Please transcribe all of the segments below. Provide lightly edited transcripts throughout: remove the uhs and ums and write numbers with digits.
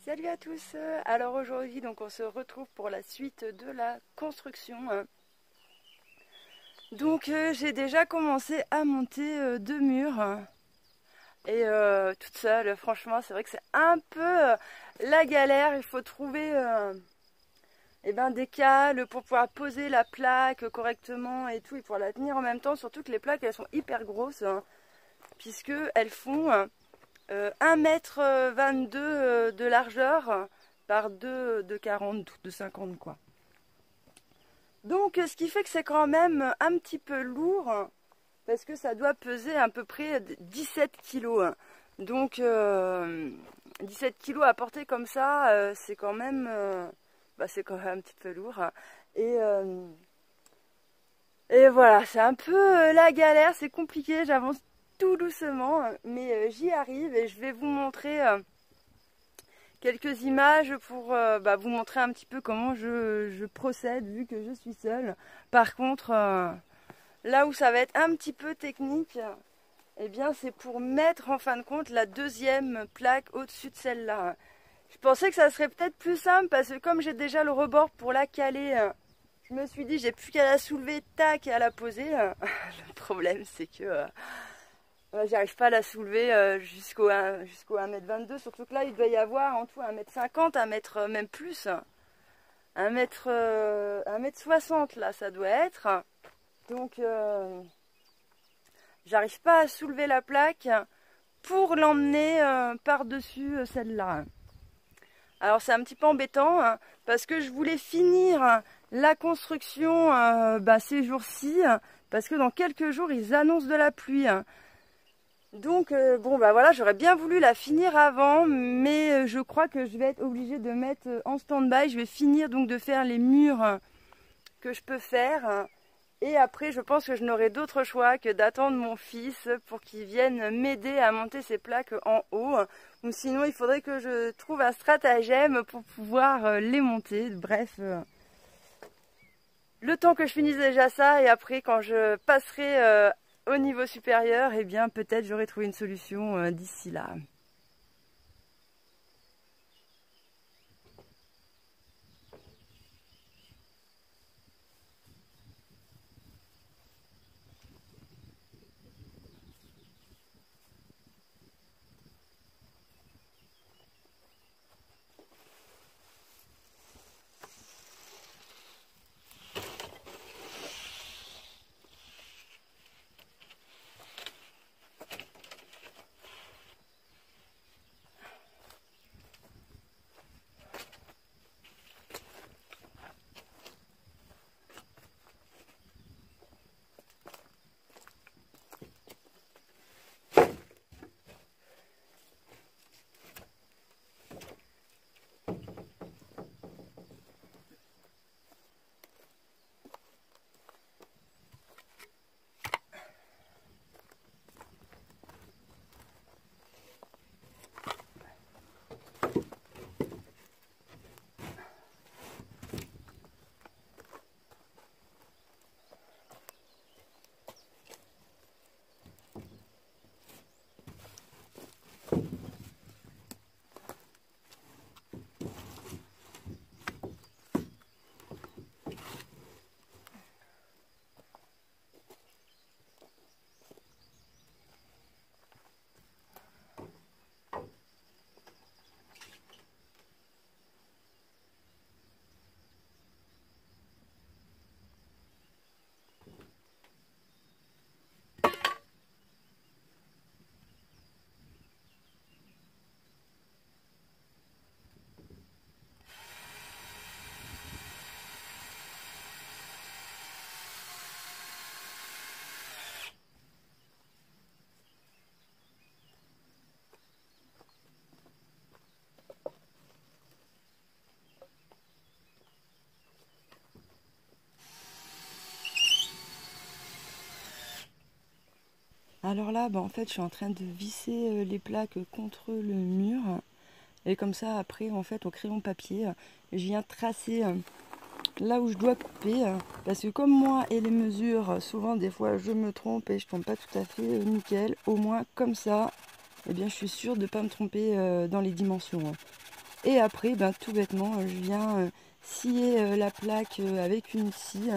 Salut à tous. Alors aujourd'hui donc on se retrouve pour la suite de la construction. Donc j'ai déjà commencé à monter deux murs et toute seule. Franchement c'est vrai que c'est un peu la galère. Il faut trouver des cales pour pouvoir poser la plaque correctement et tout et pour la tenir en même temps. Surtout que les plaques elles sont hyper grosses puisque elles font 1,22 m de largeur par 2 de 40 ou de 50 quoi. Donc ce qui fait que c'est quand même un petit peu lourd parce que ça doit peser à peu près 17 kg. Donc 17 kg à porter comme ça, c'est quand même c'est quand même un petit peu lourd. Et voilà, c'est un peu la galère, c'est compliqué, j'avance tout doucement, mais j'y arrive et je vais vous montrer quelques images pour vous montrer un petit peu comment je procède vu que je suis seule. Par contre, là où ça va être un petit peu technique, eh bien c'est pour mettre en fin de compte la deuxième plaque au-dessus de celle-là. Je pensais que ça serait peut-être plus simple parce que comme j'ai déjà le rebord pour la caler, je me suis dit j'ai plus qu'à la soulever, tac, et à la poser. Le problème c'est que j'arrive pas à la soulever jusqu'au 1,22 m, surtout que là il doit y avoir en tout 1,50 m, 1 m même plus. 1,60 m là ça doit être. Donc j'arrive pas à soulever la plaque pour l'emmener par-dessus celle-là. Alors c'est un petit peu embêtant parce que je voulais finir la construction ces jours-ci parce que dans quelques jours ils annoncent de la pluie. Donc voilà, j'aurais bien voulu la finir avant, mais je crois que je vais être obligée de mettre en stand-by. Je vais finir donc de faire les murs que je peux faire. Et après, je pense que je n'aurai d'autre choix que d'attendre mon fils pour qu'il vienne m'aider à monter ces plaques en haut. Ou sinon, il faudrait que je trouve un stratagème pour pouvoir les monter. Bref, le temps que je finisse déjà ça et après, quand je passerai au niveau supérieur, eh bien peut-être j'aurai trouvé une solution d'ici là. Alors là, en fait, je suis en train de visser les plaques contre le mur. Et comme ça, après, en fait, au crayon papier, je viens tracer là où je dois couper. Parce que comme moi et les mesures, souvent, des fois, je me trompe et je tombe pas tout à fait nickel. Au moins, comme ça, eh bien, je suis sûre de ne pas me tromper dans les dimensions. Et après, ben, tout bêtement, je viens scier la plaque avec une scie.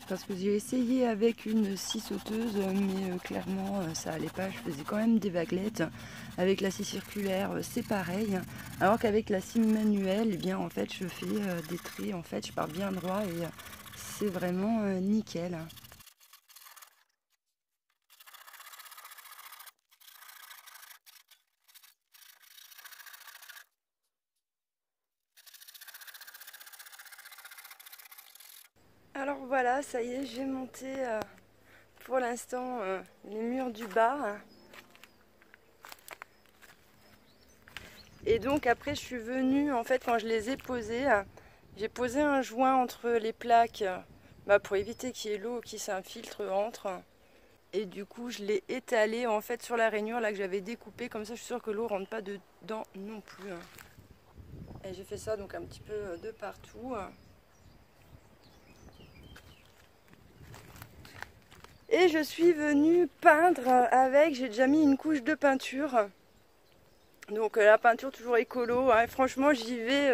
Parce que j'ai essayé avec une scie sauteuse, mais clairement ça allait pas. Je faisais quand même des vaguelettes. Avec la scie circulaire, c'est pareil. Alors qu'avec la scie manuelle, eh bien en fait, je fais des traits. En fait, je pars bien droit et c'est vraiment nickel. Alors voilà, ça y est, j'ai monté pour l'instant les murs du bas. Et donc après je suis venue, en fait quand je les ai posés, j'ai posé un joint entre les plaques pour éviter qu'il y ait l'eau qui s'infiltre entre. Et du coup je l'ai étalé en fait sur la rainure là que j'avais découpée, comme ça je suis sûre que l'eau ne rentre pas dedans non plus. Et j'ai fait ça donc un petit peu de partout. Et je suis venue peindre avec, j'ai déjà mis une couche de peinture. Donc la peinture toujours écolo, hein. Franchement j'y vais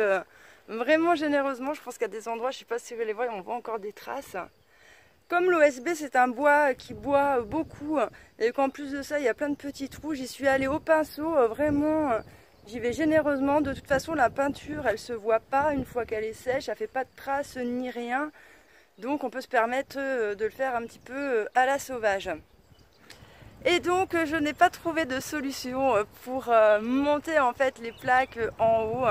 vraiment généreusement. Je pense qu'à des endroits, je ne sais pas si vous les voyez, on voit encore des traces. Comme l'OSB c'est un bois qui boit beaucoup et qu'en plus de ça il y a plein de petits trous, j'y suis allée au pinceau, vraiment j'y vais généreusement. De toute façon la peinture elle se voit pas une fois qu'elle est sèche, elle fait pas de traces ni rien. Donc on peut se permettre de le faire un petit peu à la sauvage. Et donc je n'ai pas trouvé de solution pour monter en fait les plaques en haut.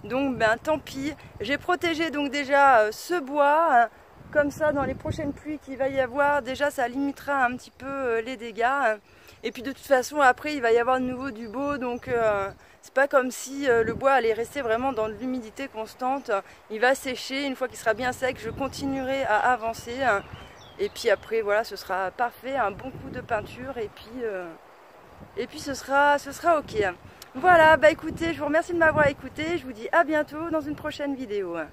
Donc ben tant pis. J'ai protégé donc déjà ce bois. Comme ça dans les prochaines pluies qu'il va y avoir, déjà ça limitera un petit peu les dégâts. Et puis de toute façon après il va y avoir de nouveau du beau, donc c'est pas comme si le bois allait rester vraiment dans de l'humidité constante. Il va sécher, une fois qu'il sera bien sec, je continuerai à avancer. Et puis après voilà, ce sera parfait, un bon coup de peinture et puis ce sera ok. Voilà, bah écoutez, je vous remercie de m'avoir écouté, je vous dis à bientôt dans une prochaine vidéo.